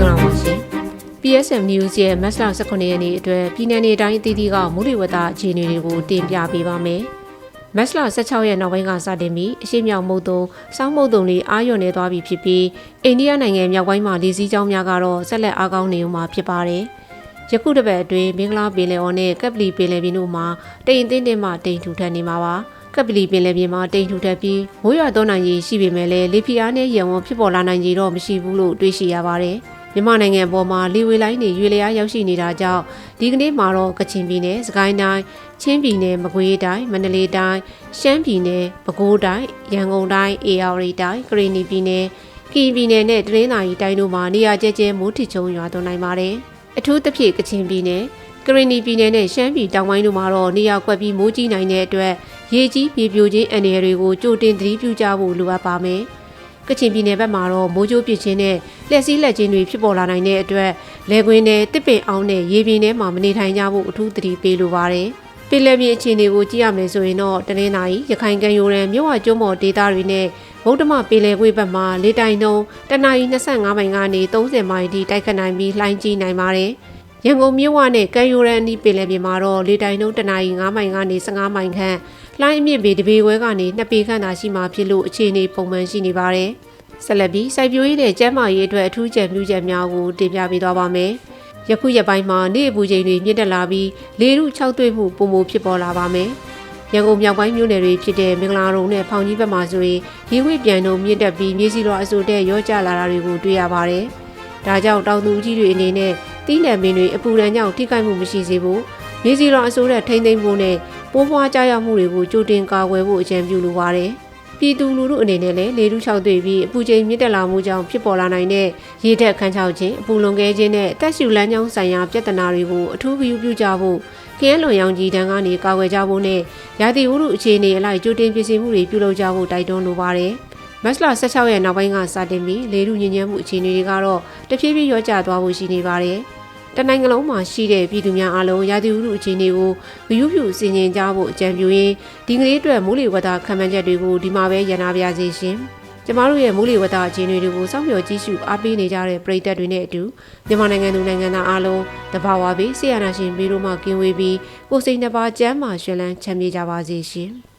င်္ဂလာပါရှင် PSM News ရဲ့မတ်လ18ရက်နေ့အတွက်ပြည်내နေတိုင်းအသီးသီးကမိုးလေဝသအခြေအနေတွေကိုတင်ပြပေးပါမယ်။မတ်လ16ရက်နောက်ပိုင်းကစတင်ပြီးအရှေ့မြောက်မုတ်တုံစောင်းမုတ်တုံတွေအားလျော့နေသွားပြီဖြစ်ပြီးအိန္ဒိယနိုင်ငံမြောက်ပိုင်းမှာလေစီးကြောင်းများကတော့ဆက်လက်အားကောင်းနေဦးမှာဖြစ်ပါတယ်။ယခုတစ်ပတ်အတွင်းမင်္ဂလာပင်လယ်အော်နဲ့ကပ်ပလီပင်လယ်ပြင်တို့မှာတိမ်တင်းတင်းမှတိမ်ထူထပ်နေမှာပါ။ကပ်ပလီပင်လယ်ပြင်မှာတိမ်ထူထပ်ပြီးမိုးရွာသွန်းနိုင်ရည်ရှိပေမဲ့လည်းလေဖိအားနဲ့ရေဝန်းဖြစ်ပေါ်လာနိုင်ကြတော့မရှိဘူးလို့တွေးရှိရပါတယ်။မြန်မာနိုင်ငံပေါ်မှာလေဝေလိုင်းတွေရွေလျားရောက်ရှိနေတာကြောင့်ဒီကနေ့မှာတော့ကချင်ပြည်နယ်၊စကိုင်းတိုင်း၊ချင်းပြည်နယ်၊မကွေးတိုင်း၊မန္တလေးတိုင်း၊ရှမ်းပြည်နယ်၊ပဲခူးတိုင်း၊ရန်ကုန်တိုင်း၊အေရဝတီတိုင်း၊ကရင်ပြည်နယ်၊ကီပြည်နယ်နဲ့တနင်္သာရီတိုင်းတို့မှာနေရာကျကျမိုးထစ်ချုံရွာသွန်းနိုင်ပါတယ်။အထူးသဖြင့်ကချင်ပြည်နယ်၊ကရင်ပြည်နယ်နဲ့ရှမ်းပြည်တောင်ပိုင်းတို့မှာတော့နေရာကွက်ပြီးမိုးကြီးနိုင်တဲ့အတွက်ရေကြီးမြေပြိုခြင်းအန္တရာယ်တွေကိုကြိုတင်သတိပြုကြဖို့လိုအပ်ပါမယ်။ကချင်ပြည်နယ်ဘက်မှာတော့မိုးကြိုးပစ်ခြင်းနဲ့လက်စည်းလက်ချင်းတွေဖြစ်ပေါ်လာနိုင်တဲ့အတွက်လယ်ကွင်းနဲ့တစ်ပင်အောင်နဲ့ရေပြင်ထဲမှာမနေထိုင်ကြဖို့အထူးသတိပေးလိုပါတယ်။ပင်လယ်ပြင်အခြေအနေကိုကြည့်ရမယ်ဆိုရင်တော့တနင်္သာရီရခိုင်ကမ်းရိုးတန်းမြို့ဝကျွန်းပေါ်ဒေသတွေနဲ့ဗုဒ္ဓမပင်လယ်ကွေ့ဘက်မှာလေတိုင်နှုန်းတနအီ25မိုင်ကနေ30မိုင်ထိတိုက်ခတ်နိုင်ပြီးလှိုင်းကြီးနိုင်ပါတယ်။ရန်ကုန်မြို့ဝနဲ့ကမ်းရိုးတန်းအနီးပင်လယ်ပြင်မှာတော့လေတိုင်နှုန်းတနအီ9မိုင်ကနေ15မိုင်ခန့်လှိုင်းအမြင့်ပေတပေခွဲကနေ2ပေခန့်သာရှိမှဖြစ်လို့အခြေအနေပုံမှန်ရှိနေပါတယ်။ဆက်လက်ပြီးစိုက်ပျိုးရေးနဲ့ကျန်းမာရေးအတွက်အထူးကြံပြုချက်များကိုတင်ပြပေးသွားပါမယ်။ယခုရက်ပိုင်းမှာနေ့အပူချိန်တွေမြင့်တက်လာပြီးလေထုခြောက်သွေ့မှုပုံမဖြစ်ပေါ်လာပါမယ်။ရန်ကုန်မြောက်ပိုင်းမြို့နယ်တွေဖြစ်တဲ့မင်္ဂလာတုံနဲ့ဖောင်ကြီးဘက်မှာဆိုရင်ရေဝိပြန်နှုန်းမြင့်တက်ပြီးမြေစီလွှာအဆိုတဲ့ရောကျလာတာတွေကိုတွေ့ရပါတယ်။ဒါကြောင့်တောင်သူကြီးတွေအနေနဲ့တီးနှံပင်တွေအပူဒဏ်ကြောင့်ထိခိုက်မှုမရှိစေဖို့မြေစီလွှာအဆိုတဲ့ထိမ့်သိမ်းဖို့နဲ့ပိုးဖွားကြရမှုတွေကိုကြိုတင်ကာကွယ်ဖို့အကြံပြုလိုပါတယ်။ပြည်သူလူထုအနေနဲ့လည်းလေထုခြောက်သွေ့ပြီးအပူချိန်မြင့်တက်လာမှုကြောင့်ဖြစ်ပေါ်လာနိုင်တဲ့ရေဓာတ်ခန်းခြောက်ခြင်းအပူလွန်ကဲခြင်းနဲ့တက်ရှူလမ်းကြောင်းဆိုင်ရာပြဿနာတွေကိုအထူးဂရုပြုကြဖို့ကဲလွန်ရောင်ကြီးတန်းကနေကာကွယ်ကြဖို့နဲ့ရာသီဥတုအခြေအနေအလိုက်ကြိုတင်ပြင်ဆင်မှုတွေပြုလုပ်ကြဖို့တိုက်တွန်းလိုပါတယ်။မတ်လ16ရက်နောက်ပိုင်းကစတင်ပြီးလေထုညဉ့်ညမ်းမှုအခြေအနေတွေကတော့တဖြည်းဖြည်းရောကျသွားဖို့ရှိနေပါတယ်။တနိုင်ငံလုံးမှာရှိတဲ့ပြည်သူများအားလုံးရာသီဥတုအခြေအနေကိုဂရုပြုစီရင်ကြဖို့အကြံပြုရင်းဒီကနေ့အတွက်မိုးလေဝသခန့်မှန်းချက်တွေကိုဒီမှာပဲရန်နာပြစေရှင်။ကျမတို့ရဲ့မိုးလေဝသအခြေအနေတွေကိုစောင့်မျှော်ကြည့်ရှုအားပေးနေကြတဲ့ပရိသတ်တွေနဲ့အတူမြန်မာနိုင်ငံသူနိုင်ငံသားအားလုံးတဘာဝဘေးဆရာနာရှင်ဘေးတို့မှကင်းဝေးပြီးကိုယ်စိတ်နှပါကျန်းမာရွှင်လန်းချမ်းမြေ့ကြပါစေရှင်။